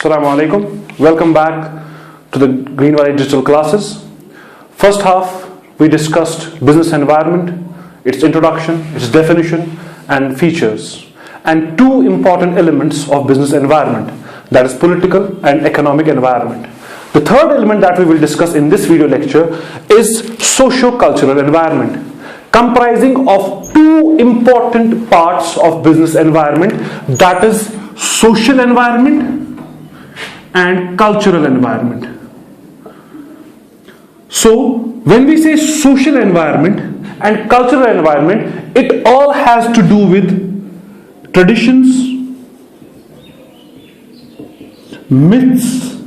Assalamu alaikum. Welcome back to the Green Valley Digital classes. First half, we discussed business environment, its introduction, its definition, and features, and two important elements of business environment, that is political and economic environment. The third element that we will discuss in this video lecture is socio-cultural environment, comprising of two important parts of business environment, that is social environment and cultural environment. So when we say social environment and cultural environment, it all has to do with traditions, myths,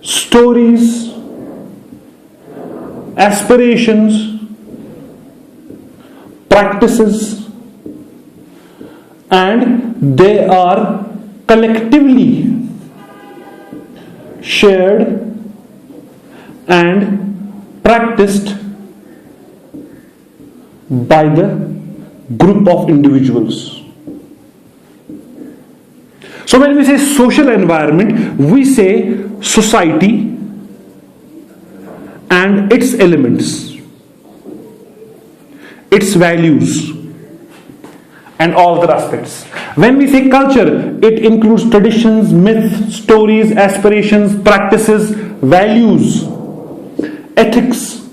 stories, aspirations, practices, and they are collectively shared and practiced by the group of individuals. So when we say social environment, we say society and its elements, its values, and all other aspects. When we say culture, it includes traditions, myths, stories, aspirations, practices, values, ethics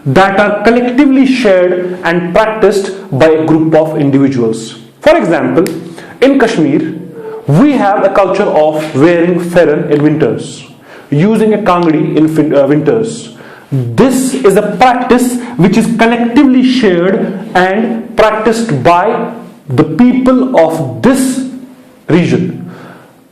that are collectively shared and practiced by a group of individuals. For example, in Kashmir, we have a culture of wearing farran in winters, using a kangdi in winters. This is a practice which is collectively shared and practiced by the people of this region,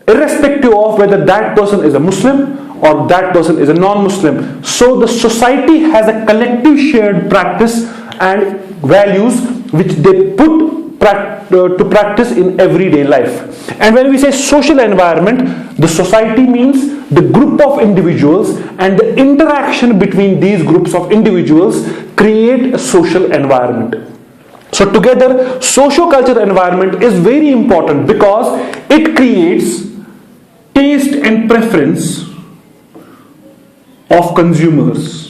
irrespective of whether that person is a Muslim or that person is a non-Muslim. So the society has a collective shared practice and values which they put to practice in everyday life. And when we say social environment, the society means the group of individuals, and the interaction between these groups of individuals create a social environment. So together, socio-cultural environment is very important because it creates taste and preference of consumers.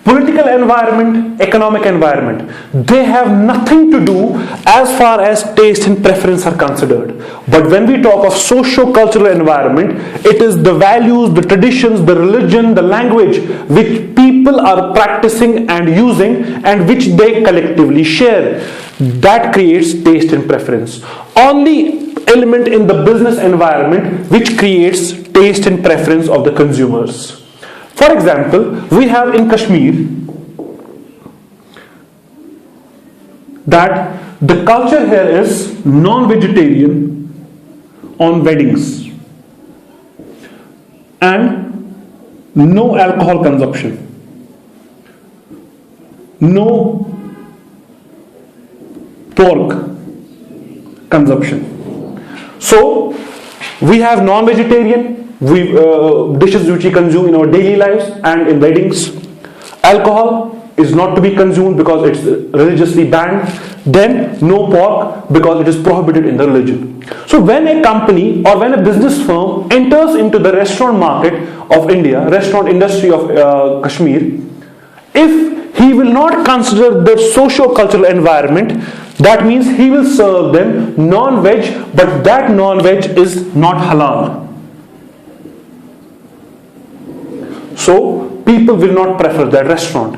Political environment, economic environment, they have nothing to do as far as taste and preference are considered. But when we talk of socio-cultural environment, it is the values, the traditions, the religion, the language which people are practicing and using and which they collectively share. That creates taste and preference. Only element in the business environment which creates taste and preference of the consumers. For example, we have in Kashmir that the culture here is non-vegetarian on weddings and no alcohol consumption, no pork consumption. So we have non-vegetarian dishes which we consume in our daily lives and in weddings. Alcohol is not to be consumed because it's religiously banned. Then no pork because it is prohibited in the religion. So when a company or when a business firm enters into the restaurant market of India, restaurant industry of Kashmir, if he will not consider the socio-cultural environment, that means he will serve them non-veg, but that non-veg is not halal. So people will not prefer that restaurant.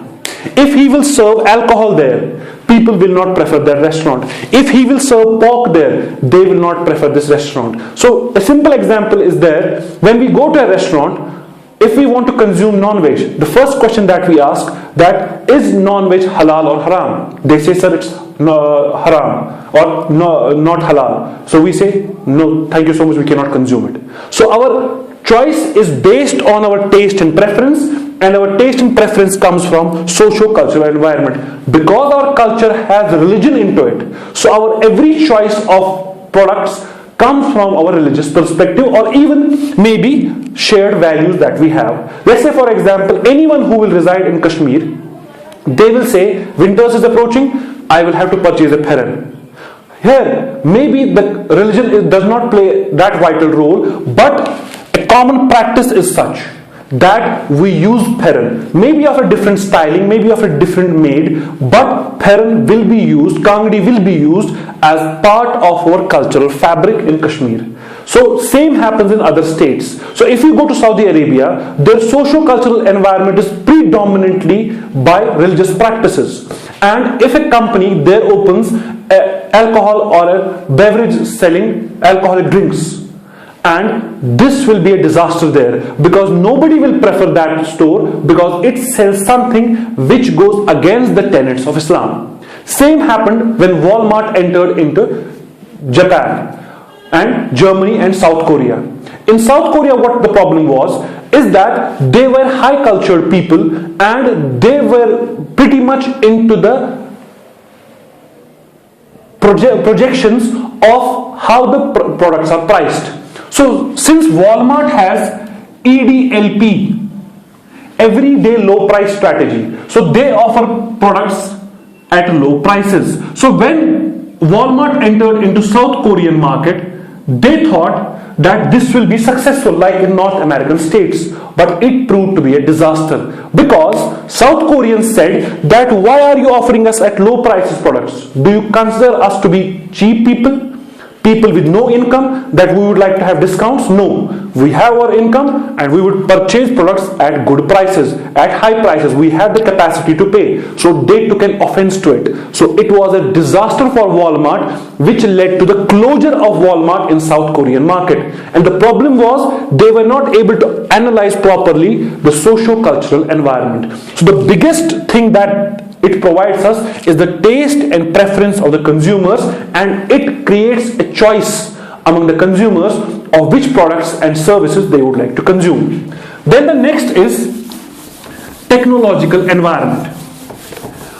If he will serve alcohol there, people will not prefer that restaurant. If he will serve pork there, they will not prefer this restaurant. So a simple example is there. When we go to a restaurant, if we want to consume non-veg, the first question that we ask, that is non-veg halal or haram? They say, sir, it's haram or no, not halal. So we say, no, thank you so much, we cannot consume it. So our choice is based on our taste and preference, and our taste and preference comes from socio-cultural environment. Because our culture has religion into it, so our every choice of products comes from our religious perspective, or even maybe shared values that we have. Let's say, for example, anyone who will reside in Kashmir, they will say, winters is approaching, I will have to purchase a farran. Here, maybe the religion does not play that vital role, but a common practice is such that we use Pheran, maybe of a different styling, maybe of a different made, but Pheran will be used, Kangdi will be used as part of our cultural fabric in Kashmir. So same happens in other states. So if you go to Saudi Arabia, their socio-cultural environment is predominantly by religious practices. And if a company there opens alcohol or a beverage selling alcoholic drinks, and this will be a disaster there, because nobody will prefer that store because it sells something which goes against the tenets of Islam. Same happened when Walmart entered into Japan and Germany and South Korea. In South Korea, what the problem was is that they were high cultured people and they were pretty much into the projections of how the products are priced. So since Walmart has EDLP, everyday low price strategy, so they offer products at low prices. So when Walmart entered into South Korean market, they thought that this will be successful like in North American states, but it proved to be a disaster, because South Koreans said that why are you offering us at low prices products? Do you consider us to be cheap people with no income, that we would like to have discounts? No, we have our income and we would purchase products at good prices, at high prices. We have the capacity to pay. So they took an offense to it. So it was a disaster for Walmart, which led to the closure of Walmart in South Korean market. And the problem was they were not able to analyze properly the socio-cultural environment. So the biggest thing that it provides us is the taste and preference of the consumers, and it creates a choice among the consumers of which products and services they would like to consume. Then the next is technological environment.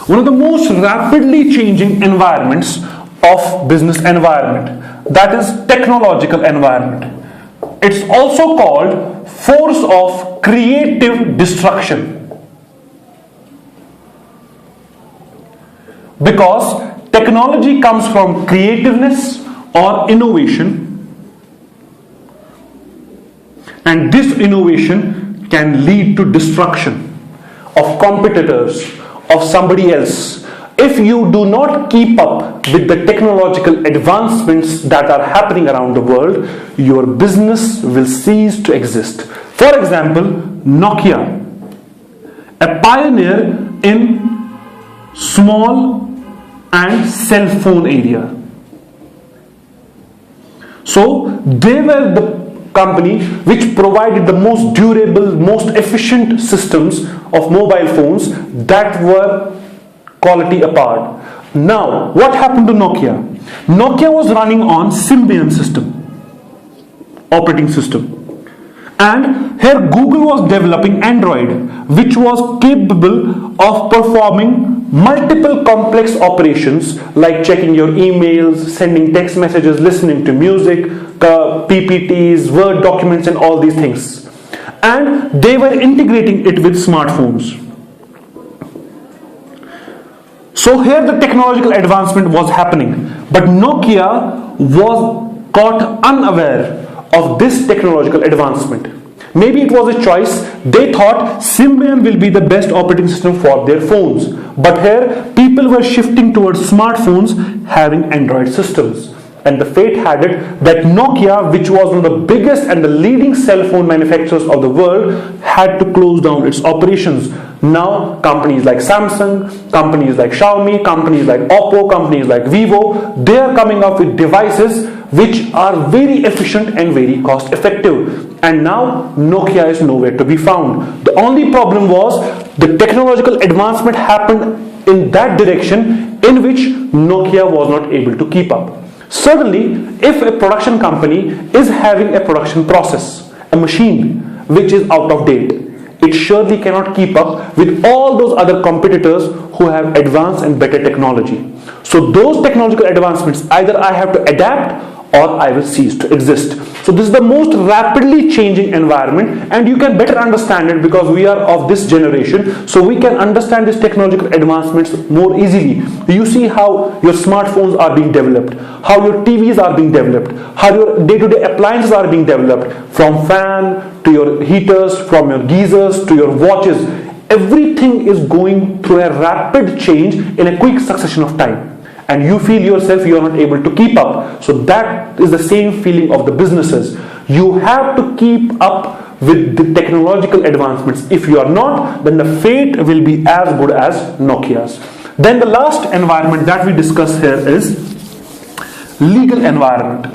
One of the most rapidly changing environments of business environment, that is technological environment. It's also called force of creative destruction. Because technology comes from creativeness or innovation, and this innovation can lead to destruction of competitors, of somebody else. If you do not keep up with the technological advancements that are happening around the world, your business will cease to exist. For example, Nokia, a pioneer in small and cell phone area. So they were the company which provided the most durable, most efficient systems of mobile phones that were quality apart. Now, what happened to Nokia? Nokia was running on Symbian system, operating system. And here Google was developing Android, which was capable of performing multiple complex operations like checking your emails, sending text messages, listening to music, PPTs, Word documents, and all these things. And they were integrating it with smartphones. So here the technological advancement was happening, but Nokia was caught unaware of this technological advancement. Maybe it was a choice. They thought Symbian will be the best operating system for their phones. But here people were shifting towards smartphones having Android systems. And the fate had it that Nokia, which was one of the biggest and the leading cell phone manufacturers of the world, had to close down its operations. Now companies like Samsung, companies like Xiaomi, companies like Oppo, companies like Vivo, they are coming up with devices which are very efficient and very cost effective. And now Nokia is nowhere to be found. The only problem was the technological advancement happened in that direction in which Nokia was not able to keep up. Certainly, if a production company is having a production process, a machine which is out of date, it surely cannot keep up with all those other competitors who have advanced and better technology. So those technological advancements, either I have to adapt or I will cease to exist. So this is the most rapidly changing environment, and you can better understand it because we are of this generation, so we can understand these technological advancements more easily. You see how your smartphones are being developed, how your TVs are being developed, how your day-to-day appliances are being developed, from fan to your heaters, from your geysers to your watches. Everything is going through a rapid change in a quick succession of time, and you feel yourself you are not able to keep up. So that is the same feeling of the businesses. You have to keep up with the technological advancements. If you are not, then the fate will be as good as Nokia's. Then the last environment that we discuss here is legal environment.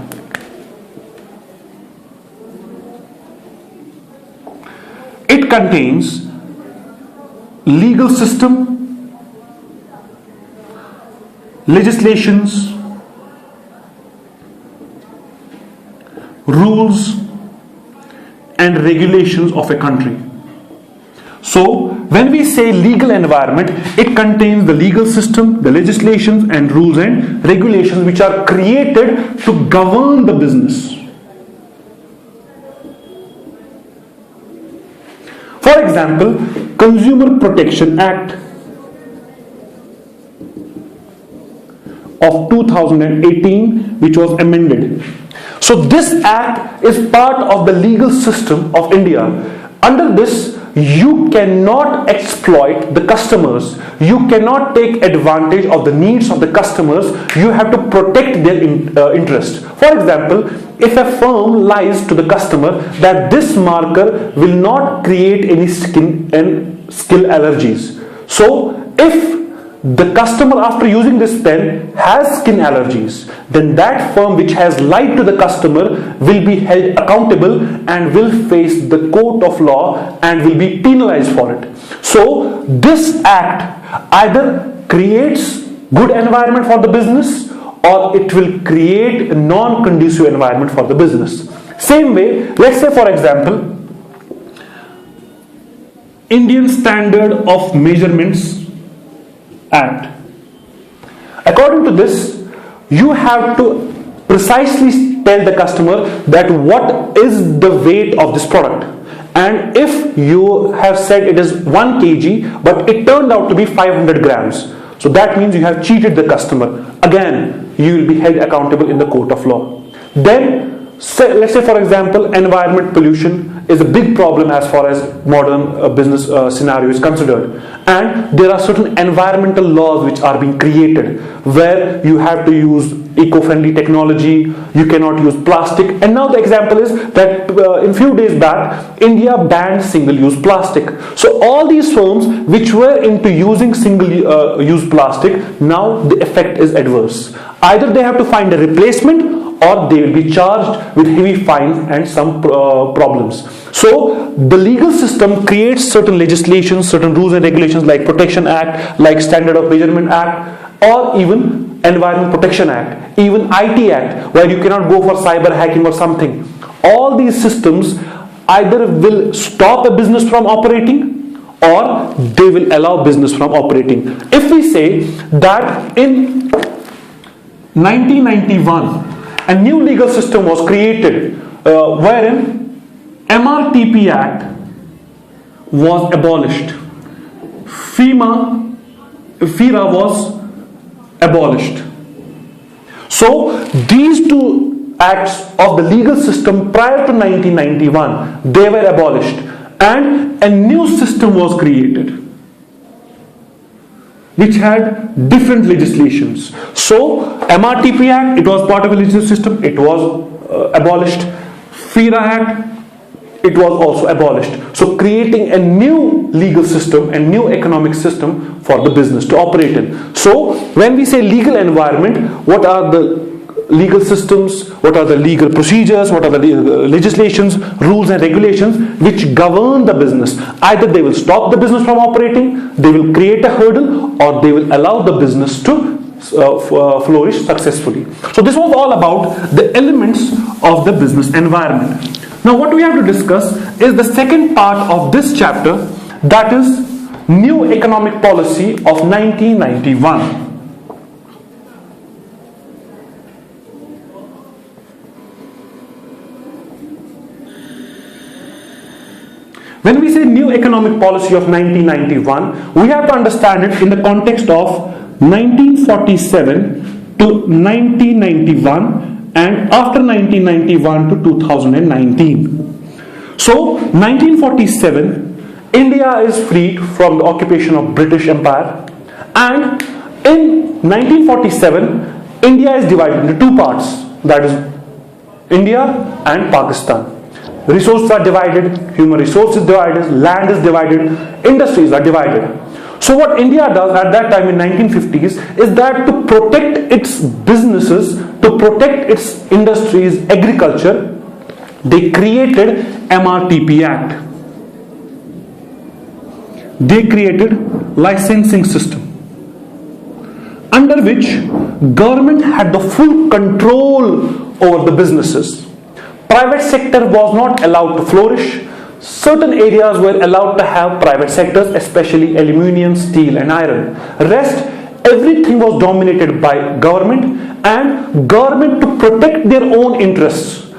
It contains legal system, legislations, rules and regulations of a country. So when we say legal environment, it contains the legal system, the legislations and rules and regulations which are created to govern the business. For example, Consumer Protection Act of 2018, which was amended. So this act is part of the legal system of India. Under this, you cannot exploit the customers. You cannot take advantage of the needs of the customers. You have to protect their interest. For example, if a firm lies to the customer that this marker will not create any skin and skill allergies. So if the customer after using this pen has skin allergies, then that firm which has lied to the customer will be held accountable and will face the court of law and will be penalized for it. So this act either creates good environment for the business or it will create a non-conducive environment for the business. Same way, let's say for example, Indian Standard of Measurements Act. According to this, you have to precisely tell the customer that what is the weight of this product. And if you have said it is 1 kg, but it turned out to be 500 grams, so that means you have cheated the customer. Again, you will be held accountable in the court of law. Then, let's say for example, environment pollution is a big problem as far as modern business scenario is considered, and there are certain environmental laws which are being created where you have to use eco-friendly technology, you cannot use plastic. And now the example is that in few days back India banned single-use plastic. So all these firms which were into using single-use plastic, now the effect is adverse. Either they have to find a replacement or they will be charged with heavy fines and some problems. So the legal system creates certain legislations, certain rules and regulations like Protection Act, like Standard of Measurement Act, or even Environment Protection Act, even IT Act, where you cannot go for cyber hacking or something. All these systems either will stop a business from operating or they will allow business from operating. If we say that in 1991 a new legal system was created wherein MRTP Act was abolished, FIRA was abolished. So these two acts of the legal system prior to 1991, they were abolished and a new system was created which had different legislations. So MRTP Act, it was part of a legislative system, it was abolished. FIRA Act, it was also abolished. So creating a new legal system and new economic system for the business to operate in. So when we say legal environment, what are the legal systems, what are the legal procedures, what are the legislations, rules and regulations which govern the business? Either they will stop the business from operating, they will create a hurdle, or they will allow the business to flourish successfully. So this was all about the elements of the business environment. Now what we have to discuss is the second part of this chapter, that is New Economic Policy of 1991. When we say new economic policy of 1991, we have to understand it in the context of 1947 to 1991 and after 1991 to 2019. So 1947, India is freed from the occupation of British Empire, and in 1947, India is divided into two parts, that is India and Pakistan. Resources are divided, human resources is divided, land is divided, industries are divided. So what India does at that time in 1950s is that to protect its businesses, to protect its industries, agriculture, they created MRTP Act. They created licensing system under which government had the full control over the businesses. Private sector was not allowed to flourish. Certain areas were allowed to have private sectors, especially aluminium, steel and iron. Rest, everything was dominated by government, and government, to protect their own interests,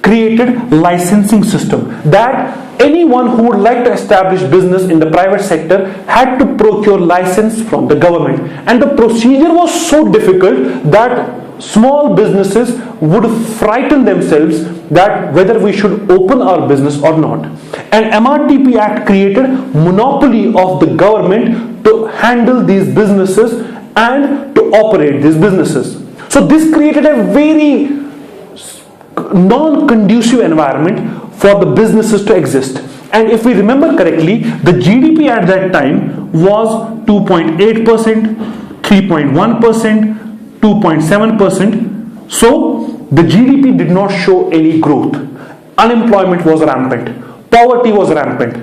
created licensing system that anyone who would like to establish business in the private sector had to procure license from the government, and the procedure was so difficult that small businesses would frighten themselves that whether we should open our business or not. And MRTP Act created monopoly of the government to handle these businesses and to operate these businesses. So this created a very non-conducive environment for the businesses to exist. And if we remember correctly, the GDP at that time was 2.8%, 3.1%, 2.7%. So the GDP did not show any growth. Unemployment was rampant. Poverty was rampant.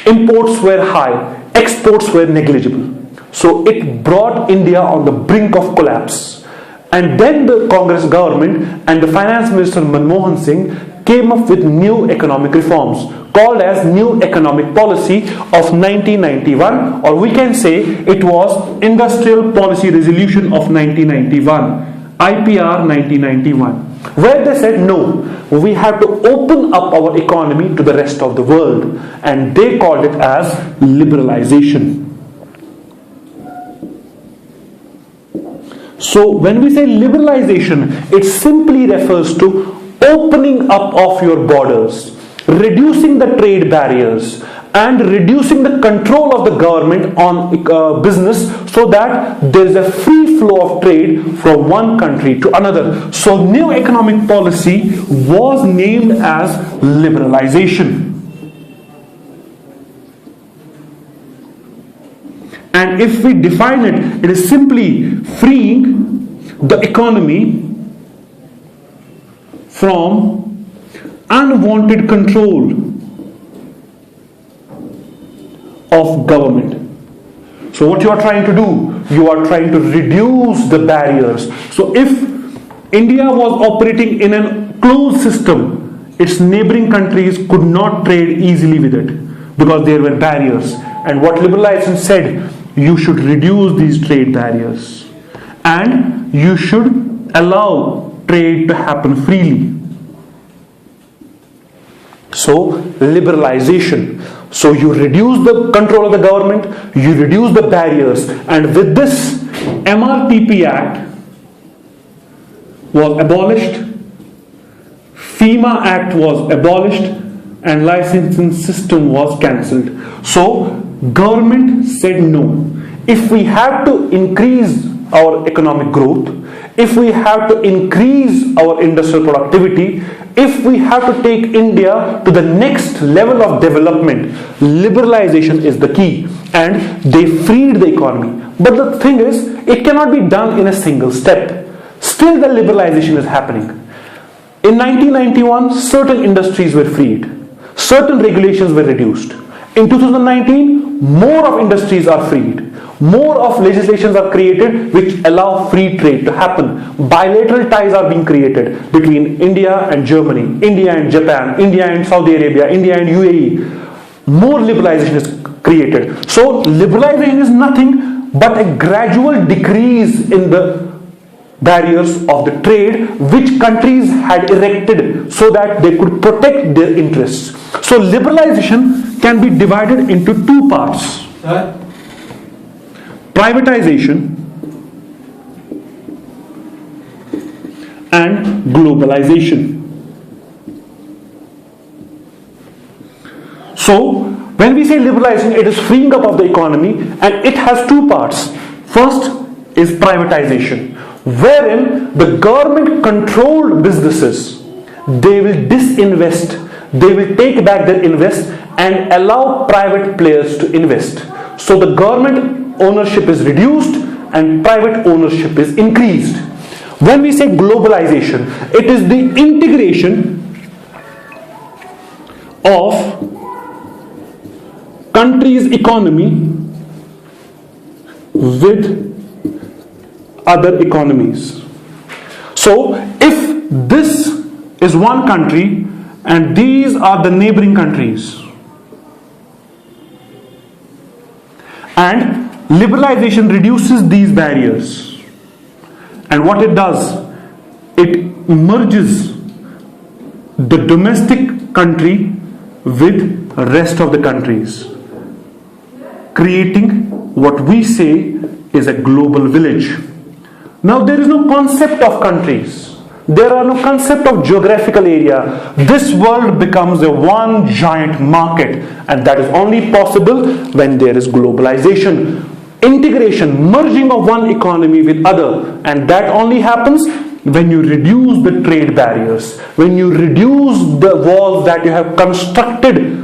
Imports were high. Exports were negligible. So it brought India on the brink of collapse. And then the Congress government and the Finance Minister Manmohan Singh came up with new economic reforms called as New Economic Policy of 1991, or we can say it was Industrial Policy Resolution of 1991, IPR 1991, where they said no, we have to open up our economy to the rest of the world, and they called it as liberalization. So when we say liberalization, it simply refers to opening up of your borders, reducing the trade barriers and reducing the control of the government on business so that there is a free flow of trade from one country to another. So new economic policy was named as liberalization. And if we define it, it is simply freeing the economy from unwanted control of government. So what you are trying to do, you are trying to reduce the barriers. So if India was operating in a closed system, its neighboring countries could not trade easily with it because there were barriers. And what liberalization said, you should reduce these trade barriers and you should allow trade to happen freely. So liberalization. So you reduce the control of the government, you reduce the barriers, and with this MRTP Act was abolished, FEMA Act was abolished, and licensing system was cancelled. So government said no. If we have to increase our economic growth, if we have to increase our industrial productivity, if we have to take India to the next level of development, liberalization is the key. And they freed the economy. But the thing is, it cannot be done in a single step. Still the liberalization is happening. In 1991, certain industries were freed. Certain regulations were reduced. In 2019, more of industries are freed. More of legislations are created which allow free trade to happen. Bilateral ties are being created between India and Germany, India and Japan, India and Saudi Arabia, India and UAE. More liberalization is created. So liberalization is nothing but a gradual decrease in the barriers of the trade which countries had erected so that they could protect their interests. So liberalization can be divided into two parts: privatization and globalization. So, when we say liberalization, it is freeing up of the economy, and it has two parts. First is privatization, wherein the government controlled businesses, they will disinvest, they will take back their invest and allow private players to invest. So the government ownership is reduced and private ownership is increased. When we say globalization, it is the integration of country's economy with other economies. So if this is one country and these are the neighboring countries, and liberalization reduces these barriers, and what it does, it merges the domestic country with rest of the countries, creating what we say is a global village. Now there is no concept of countries, there are no concept of geographical area. This world becomes a one giant market, and that is only possible when there is globalization, integration, merging of one economy with other, and that only happens when you reduce the trade barriers, when you reduce the walls that you have constructed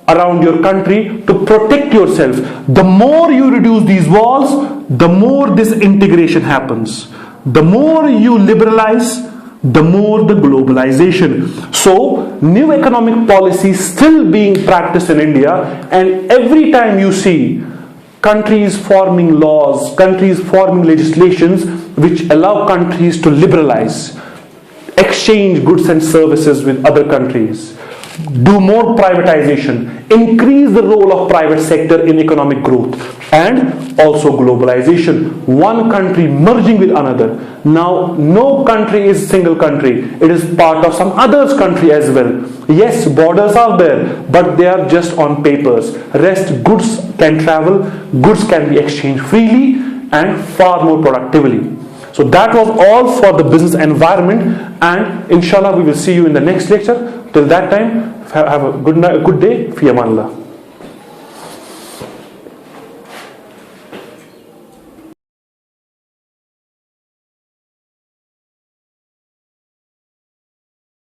around your country to protect yourself. The more you reduce these walls, the more this integration happens. The more you liberalize, the more the globalization. So, new economic policy still being practiced in India, and every time you see countries forming laws, countries forming legislations which allow countries to liberalize, exchange goods and services with other countries, do more privatization, increase the role of private sector in economic growth, and also globalization, one country merging with another. Now no country is single country, it is part of some other's country as well. Yes, borders are there, but they are just on papers. Rest, goods can travel, goods can be exchanged freely and far more productively. So that was all for the business environment, and inshallah we will see you in the next lecture. Till that time, have a good day. Fi aman Allah.